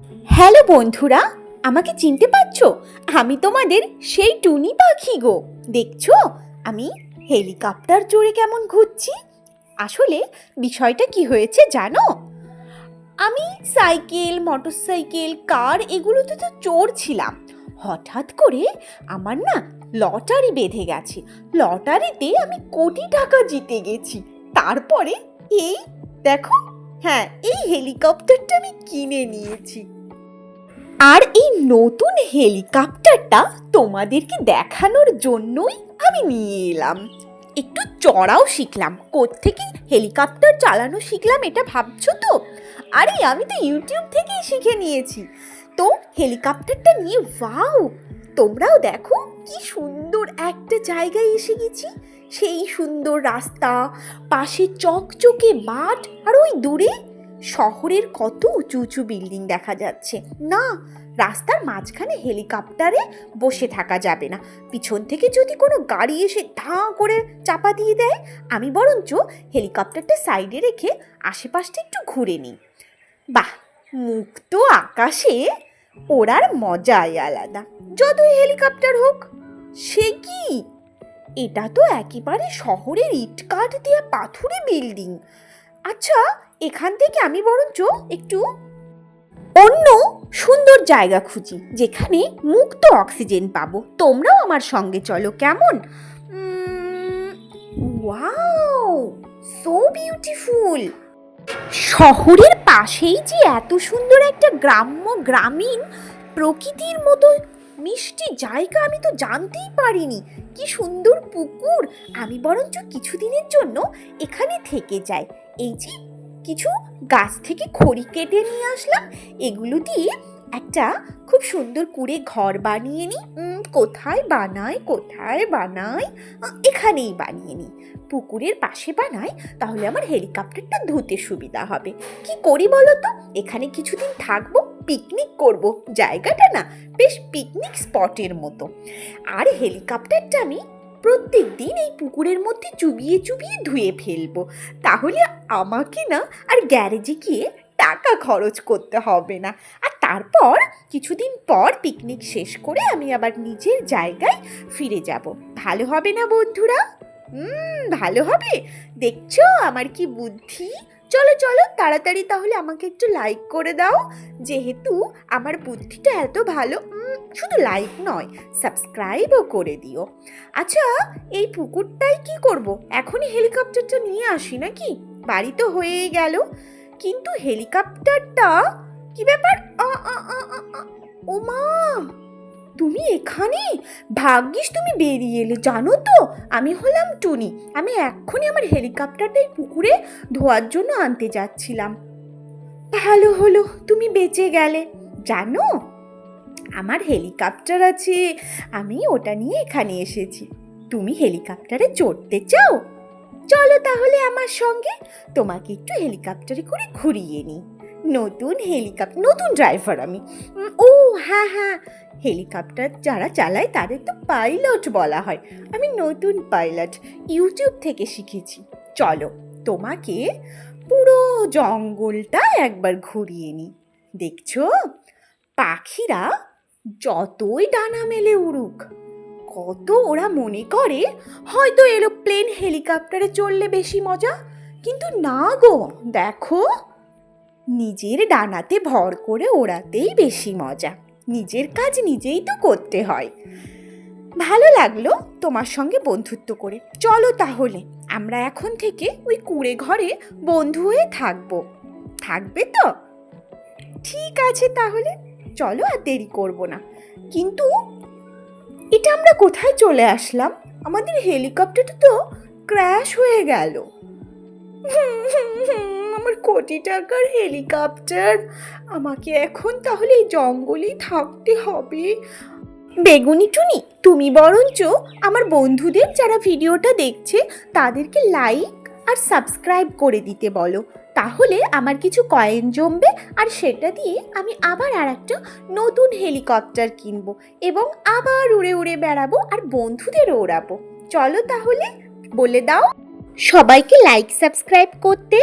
Hello বন্ধুরা, আমাকে চিনতে পারছো? আমি তোমাদের সেই টুনি পাখি গো। দেখছো আমি হেলিকপ্টার চড়ে কেমন ঘুরছি। আসলে বিষয়টা কি হয়েছে জানো? আমি সাইকেল, মোটরসাইকেল, কার এগুলোতে তো চড়ছিলাম। হঠাৎ করে আমার না লটারি বেঁধে গেছে। লটারিতে আমি কোটি টাকা জিতে গেছি। তারপরে এই দেখো, হ্যাঁ, এই হেলিকপ্টারটা আমি কিনে নিয়েছি। আর এই নতুন হেলিকপ্টারটা তোমাদেরকে দেখানোর জন্যই আমি নিয়ে এলাম। একটু চড়াও শিখলাম। কোত্থেকে হেলিকপ্টার চালানো শিখলাম এটা ভাবছো তো? আরে আমি তো ইউটিউব থেকেই শিখে নিয়েছি। তো হেলিকপ্টারটা নিয়ে ওয়াও, তোমরাও দেখো কি সুন্দর একটা জায়গায় এসে গেছি। সেই সুন্দর রাস্তা, পাশে চকচকে মাঠ, আর ওই দূরে শহরের কত উঁচু উঁচু বিল্ডিং দেখা যাচ্ছে। না, রাস্তার মাঝখানে হেলিকপ্টারে বসে থাকা যাবে না। পিছন থেকে যদি কোনো গাড়ি এসে ধাঁ করে চাপা দিয়ে দেয়, আমি বরঞ্চ হেলিকপ্টারটা সাইডে রেখে আশেপাশটা একটু ঘুরে নিই। বাহ, মুক্ত আকাশে ওড়ার মজাই আলাদা, যতই হেলিকপ্টার হোক। সে কি, এটা তো একেবারে শহরের ইটকাঠ দিয়ে পাথুরে বিল্ডিং। আচ্ছা, এখান থেকে আমি বরঞ্চ একটু অন্য সুন্দর জায়গা খুঁজি, যেখানে মুক্ত অক্সিজেন পাবো। তোমরাও আমার সঙ্গে চলো, কেমন? Wow, so beautiful. শহরের পাশেই যে এত সুন্দর একটা গ্রামীণ প্রকৃতির মতো মিষ্টি জায়গা, আমি তো জানতেই পারিনি। কি সুন্দর পুকুর। আমি বরঞ্চ কিছুদিনের জন্য এখানে থেকে যাই। এই যে কিছু গাছ থেকে খড়ি কেটে নিয়ে আসলাম, এগুলো দিয়ে একটা খুব সুন্দর করে ঘর বানিয়ে নিই। কোথায় বানাই, এখানেই বানিয়ে নিই। পুকুরের পাশে বানাই, তাহলে আমার হেলিকপ্টারটা ধুতে সুবিধা হবে। কি করি বলো তো? এখানে কিছুদিন থাকবো, পিকনিক করব। জায়গাটা না বেশ পিকনিক স্পটের মতো। আর হেলিকপ্টারটা আমি প্রত্যেক দিন এই পুকুরের মধ্যে চুবিয়ে চুবিয়ে ধুয়ে ফেলবো। তাহলে আমাকে না আর গ্যারেজে গিয়ে টাকা খরচ করতে হবে না। আর তারপর কিছুদিন পর পিকনিক শেষ করে আমি আবার নিজের জায়গায় ফিরে যাব। ভালো হবে না বন্ধুরা? ভালো হবে। দেখছো আমার কি বুদ্ধি। চলো চলো তাড়াতাড়ি তাহলে আমাকে একটু লাইক করে দাও, যেহেতু আমার বুদ্ধিটা এত ভালো। শুধু লাইক নয়, সাবস্ক্রাইবও করে দিও। আচ্ছা, এই পুকুরটাই কি করব? এখনই হেলিকপ্টারটা নিয়ে আসি নাকি? বাড়ি তো হয়েই গেল, কিন্তু হেলিকপ্টারটা কি ব্যাপার? ও মা, তুমি এখানে? ভাগ্যিস তুমি বেরিয়ে এলে। জানো তো, আমি হলাম টুনি। আমি এক্ষুনি আমার হেলিকপ্টারটাই পুকুরে ধোয়ার জন্য আনতে যাচ্ছিলাম। ভালো হলো তুমি বেঁচে গেলে। জানো, আমার হেলিকপ্টার আছে, আমি ওটা নিয়ে এখানে এসেছি। তুমি হেলিকপ্টারে চড়তে চাও? চলো তাহলে আমার সঙ্গে, তোমাকে একটু হেলিকপ্টারে করে ঘুরিয়ে নিই। নতুন ড্রাইভার আমি। ও হ্যাঁ হ্যাঁ, হেলিকপ্টার যারা চালায় তাদের তো পাইলট বলা হয়। আমি নতুন পাইলট, ইউটিউব থেকে শিখেছি। চলো, তোমাকে পুরো জঙ্গলটা একবার ঘুরিয়ে নিই। দেখছো, পাখিরা যতই ডানা মেলে উড়ুক, কত ওরা মনে করে হয়তো এরোপ্লেন হেলিকপ্টারে চড়লে বেশি মজা। কিন্তু না গো, দেখো, নিজের ডানাতে ভর করে ওড়াতেই বেশি মজা। নিজের কাজ নিজেই তো করতে হয়। ভালো লাগলো তোমার সঙ্গে বন্ধুত্ব করে। চলো তাহলে আমরা এখন থেকে ওই কুঁড়ে ঘরে বন্ধু হয়ে থাকবো। থাকবে তো? ঠিক আছে তাহলে, চলো আর দেরি করব না। কিন্তু এটা আমরা কোথায় চলে আসলাম? আমাদের হেলিকপ্টারটা তো ক্র্যাশ হয়ে গেল। আমার কোটি টাকার হেলিকপ্টার, আমাকে এখন তাহলে এই জঙ্গলেই থাকতে হবে। বেগুনি টুনি, তুমি বরঞ্চ আমার বন্ধুদের যারা ভিডিওটা দেখছে তাদেরকে লাইক আর সাবস্ক্রাইব করে দিতে বলো। তাহলে আমার কিছু কয়েন জমবে, আর সেটা দিয়ে আমি আবার আর একটা নতুন হেলিকপ্টার কিনবো এবং আবার উড়ে উড়ে বেড়াবো আর বন্ধুদেরও ওড়াবো। চলো তাহলে, বলে দাও সবাইকে লাইক সাবস্ক্রাইব করতে।